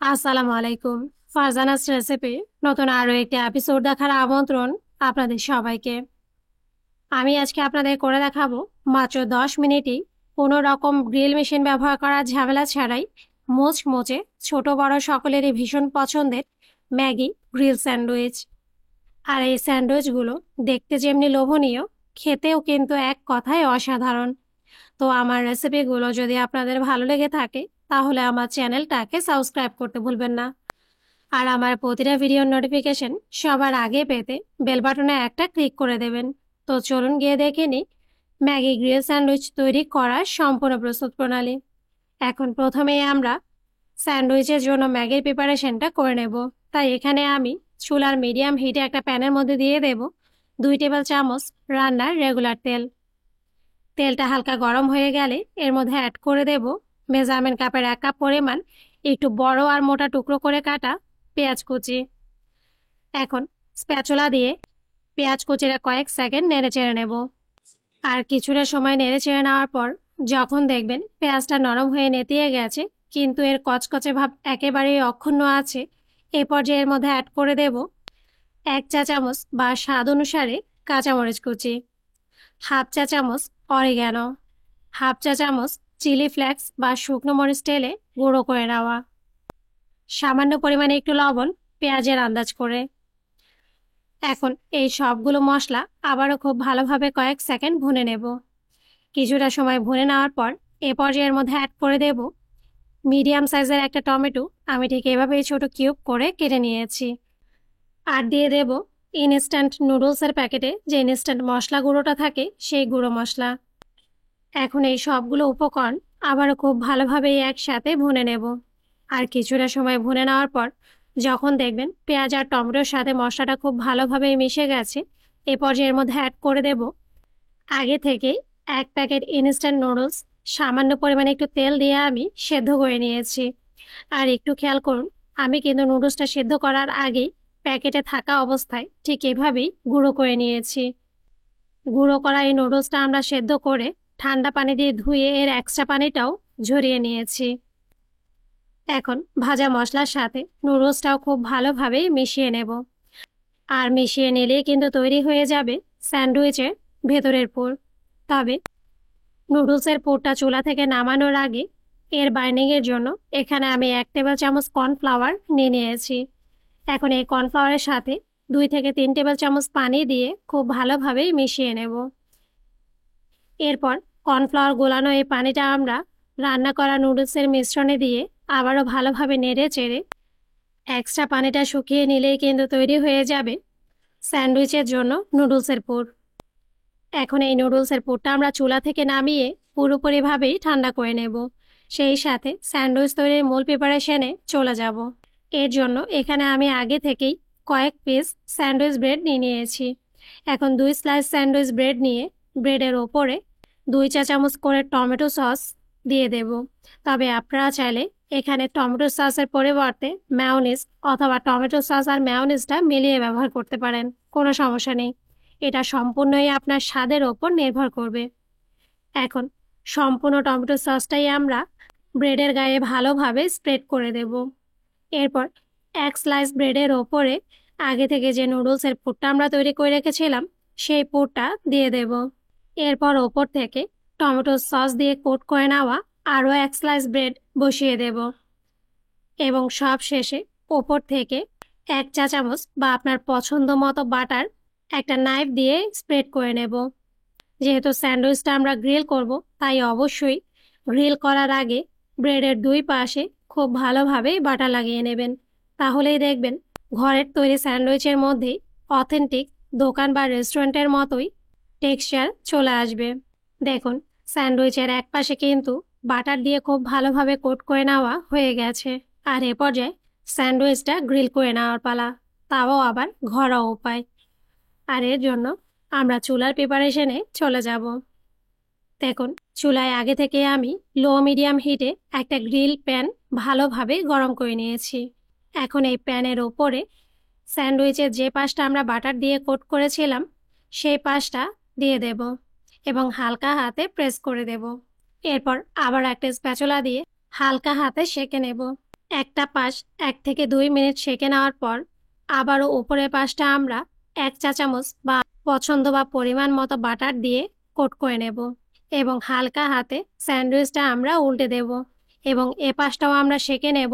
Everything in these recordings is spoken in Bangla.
আসসালামু আলাইকুম। ফারজানাস রেসিপি নতুন আরো একটি এপিসোড দেখার আমন্ত্রণ আপনাদের সবাইকে। আমি আজকে আপনাদের করে দেখাবো মাত্র 10 মিনিটেই কোনো রকম গ্রিল মেশিন ব্যবহার করার ঝামেলা ছাড়াই মোচমোচে ছোট বড় সকলেরই ভীষণ পছন্দের ম্যাগি গ্রিল স্যান্ডউইচ। আর এই স্যান্ডউইচগুলো দেখতে যেমনি লোভনীয়, খেতেও কিন্তু এক কথায় অসাধারণ। তো আমার রেসিপিগুলো যদি আপনাদের ভালো লেগে থাকে তাহলে আমার চ্যানেলটাকে সাবস্ক্রাইব করতে ভুলবেন না। আর আমার প্রতিটা ভিডিওর নোটিফিকেশন সবার আগে পেতে বেল বাটনে একটা ক্লিক করে দেবেন। তো চলুন গিয়ে দেখে নিই ম্যাগি গ্রিল স্যান্ডউইচ তৈরি করার সম্পূর্ণ প্রস্তুত প্রণালী। এখন প্রথমেই আমরা স্যান্ডউইচের জন্য ম্যাগির প্রিপারেশনটা করে নেব। তাই এখানে আমি চুলার মিডিয়াম হিটে একটা প্যানের মধ্যে দিয়ে দেব 2 টেবিল চামচ রান্নার রেগুলার তেল। তেলটা হালকা গরম হয়ে গেলে এর মধ্যে অ্যাড করে দেব মেজারমেন্ট কাপের 1 কাপ পরিমাণ একটু বড় আর মোটা টুকরো করে কাটা পেঁয়াজ কুচি। এখন স্প্যাচুলা দিয়ে পেঁয়াজ কুচিটা কয়েক সেকেন্ড নেড়ে চেড়ে নেব। আর কিছুটা সময় নেড়ে চেড়ে নেওয়ার পর যখন দেখবেন পেঁয়াজটা নরম হয়ে নেতিয়ে গেছে কিন্তু এর কচকচে ভাব একেবারেই অক্ষুণ্ণ আছে, এ পর্যায়ে এর মধ্যে অ্যাড করে দেব 1 চা চামচ বা স্বাদ অনুসারে কাঁচামরিচ কুচি, হাফ চা চামচ অরিগ্যানো, হাফ চা চামচ চিলি ফ্লেক্স বা শুকনো মরিচ তেলে গুঁড়ো করে নেওয়া, সামান্য পরিমাণে একটু লবণ পেঁয়াজের আন্দাজ করে। এখন এই সবগুলো মশলা আবারও খুব ভালোভাবে কয়েক সেকেন্ড ভুনে নেব। কিছুটা সময় ভুনে নেওয়ার পর এ পর্যায়ের মধ্যে অ্যাড করে দেব মিডিয়াম সাইজের একটা টমেটো, আমি ঠিক এভাবেই ছোট কিউব করে কেটে নিয়েছি। আর দিয়ে দেব ইনস্ট্যান্ট নুডলসের প্যাকেটে যে ইনস্ট্যান্ট মশলা গুঁড়োটা থাকে সেই গুঁড়ো মশলা। এখন এই সবগুলো উপকরণ আবারও খুব ভালোভাবে একসাথে ভুনে নেব। আর কিছুটা সময় ভুনে নেওয়ার পর যখন দেখবেন পেঁয়াজ আর টমেটোর সাথে মশলাটা খুব ভালোভাবে মিশে গেছে, এ পর্যায়ের মধ্যে অ্যাড করে দেব আগে থেকে 1 প্যাকেট ইনস্ট্যান্ট নুডলস। সামান্য পরিমাণে একটু তেল দিয়ে আমি সেদ্ধ করে নিয়েছি। আর একটু খেয়াল করুন, আমি কিন্তু নুডলসটা সেদ্ধ করার আগেই প্যাকেটে থাকা অবস্থায় ঠিক এভাবেই গুঁড়ো করে নিয়েছি। গুঁড়ো করা এই নুডলসটা আমরা সেদ্ধ করে ঠান্ডা পানি দিয়ে ধুয়ে এর এক্সট্রা পানিটাও ঝরিয়ে নিয়েছি। এখন ভাজা মশলার সাথে নুডলসটাও খুব ভালোভাবে মিশিয়ে নেব। আর মিশিয়ে নিলেই কিন্তু তৈরি হয়ে যাবে স্যান্ডউইচের ভেতরের পুর। তবে নুডলসের পুরটা চুলা থেকে নামানোর আগে এর বাইন্ডিংয়ের জন্য এখানে আমি 1 টেবিল চামচ কর্নফ্লাওয়ার নিয়ে নিয়েছি। এখন এই কর্নফ্লাওয়ারের সাথে 2 থেকে 3 টেবিল চামচ পানি দিয়ে খুব ভালোভাবে মিশিয়ে নেব। এরপর কর্নফ্লাওয়ার গোলানো এই পানিটা আমরা রান্না করা নুডলসের মিশ্রণে দিয়ে আবারও ভালোভাবে নেড়ে চেড়ে এক্সট্রা পানিটা শুকিয়ে নিলেই কিন্তু তৈরি হয়ে যাবে স্যান্ডউইচের জন্য নুডলসের পুর। এখন এই নুডলসের পুরটা আমরা চুলা থেকে নামিয়ে পুরোপুরিভাবেই ঠান্ডা করে নেব। সেই সাথে স্যান্ডউইচ তৈরির মূল প্রিপারেশনে চলে যাব। এর জন্য এখানে আমি আগে থেকেই কয়েক পিস স্যান্ডউইচ ব্রেড নিয়ে নিয়েছি। এখন 2 স্লাইস স্যান্ডউইচ ব্রেড নিয়ে ব্রেডের ওপরে 2 চা চামচ করে টমেটো সস দিয়ে দেব। তবে আপনারা চাইলে এখানে টমেটো সসের পরিবর্তে ম্যায়োনিজ অথবা টমেটো সস আর ম্যায়োনিজটা মিলিয়ে ব্যবহার করতে পারেন, কোনো সমস্যা নেই। এটা সম্পূর্ণই আপনার স্বাদের ওপর নির্ভর করবে। এখন সম্পূর্ণ টমেটো সসটাই আমরা ব্রেডের গায়ে ভালোভাবে স্প্রেড করে দেব। এরপর 1 স্লাইস ব্রেডের ওপরে আগে থেকে যে নুডলসের পুরটা আমরা তৈরি করে রেখেছিলাম সেই পুরটা দিয়ে দেব। এরপর ওপর থেকে টমেটো সস দিয়ে কোট করে নেওয়া আরও 1 স্লাইস ব্রেড বসিয়ে দেব এবং সব শেষে ওপর থেকে 1 চা চামচ বা আপনার পছন্দ মতো বাটার একটা নাইফ দিয়ে স্প্রেড করে নেব। যেহেতু স্যান্ডউইচটা আমরা গ্রিল করব তাই অবশ্যই গ্রিল করার আগে ব্রেডের 2 পাশে খুব ভালোভাবে বাটার লাগিয়ে নেবেন। তাহলেই দেখবেন ঘরের তৈরি স্যান্ডউইচের মধ্যে অথেন্টিক দোকান বা রেস্টুরেন্টের মতোই টেক্সচার চলে আসবে। দেখুন স্যান্ডউইচের এক পাশে কিন্তু বাটার দিয়ে খুব ভালোভাবে কোট করে নেওয়া হয়ে গেছে। আর এ পর্যায়ে স্যান্ডউইচটা গ্রিল করে নেওয়ার পালা, তাও আবার ঘরোয়া উপায়। আর এর জন্য আমরা চুলার প্রিপারেশনে চলে যাব। দেখুন চুলায় আগে থেকে আমি লো মিডিয়াম হিটে একটা গ্রিল প্যান ভালোভাবে গরম করে নিয়েছি। এখন এই প্যানের ওপরে স্যান্ডউইচের যে পাশটা আমরা বাটার দিয়ে কোট করেছিলাম সেই পাশটা দিয়ে দেব এবং হালকা হাতে প্রেস করে দেব। এরপর আবার একটা স্প্যাচুলা দিয়ে হালকা হাতে সেঁকে নেব। একটা পাশ 1 থেকে 2 মিনিট সেঁকে নেওয়ার পর আবারও উপরের পাশটা আমরা 1 চা চামচ বা পছন্দ বা পরিমাণ মতো বাটার দিয়ে কোট করে নেব এবং হালকা হাতে স্যান্ডউইচটা আমরা উল্টে দেব এবং এ পাশটাও আমরা সেঁকে নেব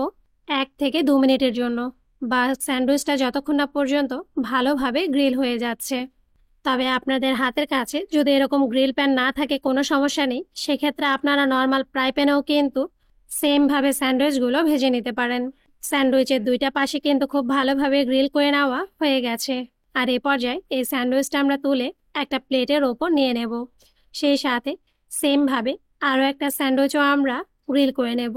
1 থেকে 2 মিনিটের জন্য বা স্যান্ডউইচটা যতক্ষণ না পর্যন্ত ভালোভাবে গ্রিল হয়ে যাচ্ছে। তবে আপনাদের হাতের কাছে যদি এরকম গ্রিল প্যান না থাকে কোনো সমস্যা নেই, সেক্ষেত্রে আপনারা নর্মাল ফ্রাই প্যানেও কিন্তু সেমভাবে স্যান্ডউইচগুলো ভেজে নিতে পারেন। স্যান্ডউইচের 2টা পাশে কিন্তু খুব ভালোভাবে গ্রিল করে নেওয়া হয়ে গেছে। আর এ পর্যায়ে এই স্যান্ডউইচটা আমরা তুলে একটা প্লেটের ওপর নিয়ে নেব। সেই সাথে সেমভাবে আরও একটা স্যান্ডউইচও আমরা গ্রিল করে নেব।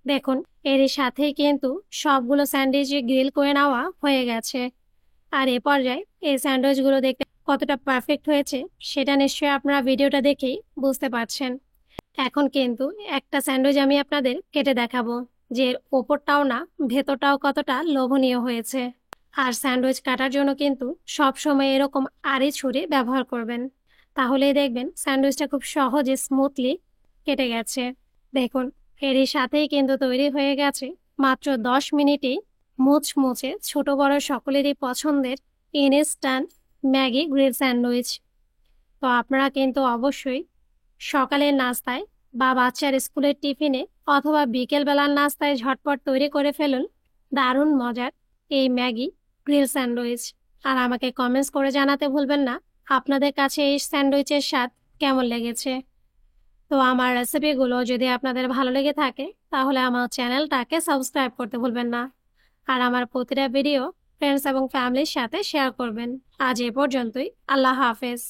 দেখুন, এর সাথেই কিন্তু সবগুলো স্যান্ডউইচ গ্রিল করে নেওয়া হয়ে গেছে। আর এ পর্যায়ে এই স্যান্ডউইচগুলো দেখতে কতটা পারফেক্ট হয়েছে সেটা নিশ্চয়ই আপনারা ভিডিওটা দেখেই বুঝতে পারছেন। এখন কিন্তু একটা স্যান্ডউইচ আমি আপনাদের কেটে দেখাবো যে এর ওপরটাও না ভেতরটাও কতটা লোভনীয় হয়েছে। আর স্যান্ডউইচ কাটার জন্য কিন্তু সব সময় এরকম আড়ি ছুরি ব্যবহার করবেন, তাহলেই দেখবেন স্যান্ডউইচটা খুব সহজে স্মুথলি কেটে গেছে। দেখুন, এরই সাথেই কিন্তু তৈরি হয়ে গেছে মাত্র 10 মিনিটেই মুচমুচে ছোট বড় সকলেরই পছন্দের ইনস্ট্যান্ট ম্যাগি গ্রিল স্যান্ডউইচ। তো আপনারা কিন্তু অবশ্যই সকালের নাস্তায় বা বাচ্চার স্কুলের টিফিনে অথবা বিকেলবেলার নাস্তায় ঝটপট তৈরি করে ফেলুন দারুণ মজার এই ম্যাগি গ্রিল স্যান্ডউইচ। আর আমাকে কমেন্টস করে জানাতে ভুলবেন না আপনাদের কাছে এই স্যান্ডউইচের স্বাদ কেমন লেগেছে। তো আমার রেসিপিগুলো যদি আপনাদের ভালো লেগে থাকে তাহলে আমার চ্যানেলটাকে সাবস্ক্রাইব করতে ভুলবেন না। আর আমার প্রতিটা ভিডিও ফ্রেন্ডস এবং ফ্যামিলির সাথে শেয়ার করবেন। আজ এ পর্যন্তই। আল্লাহ হাফেজ।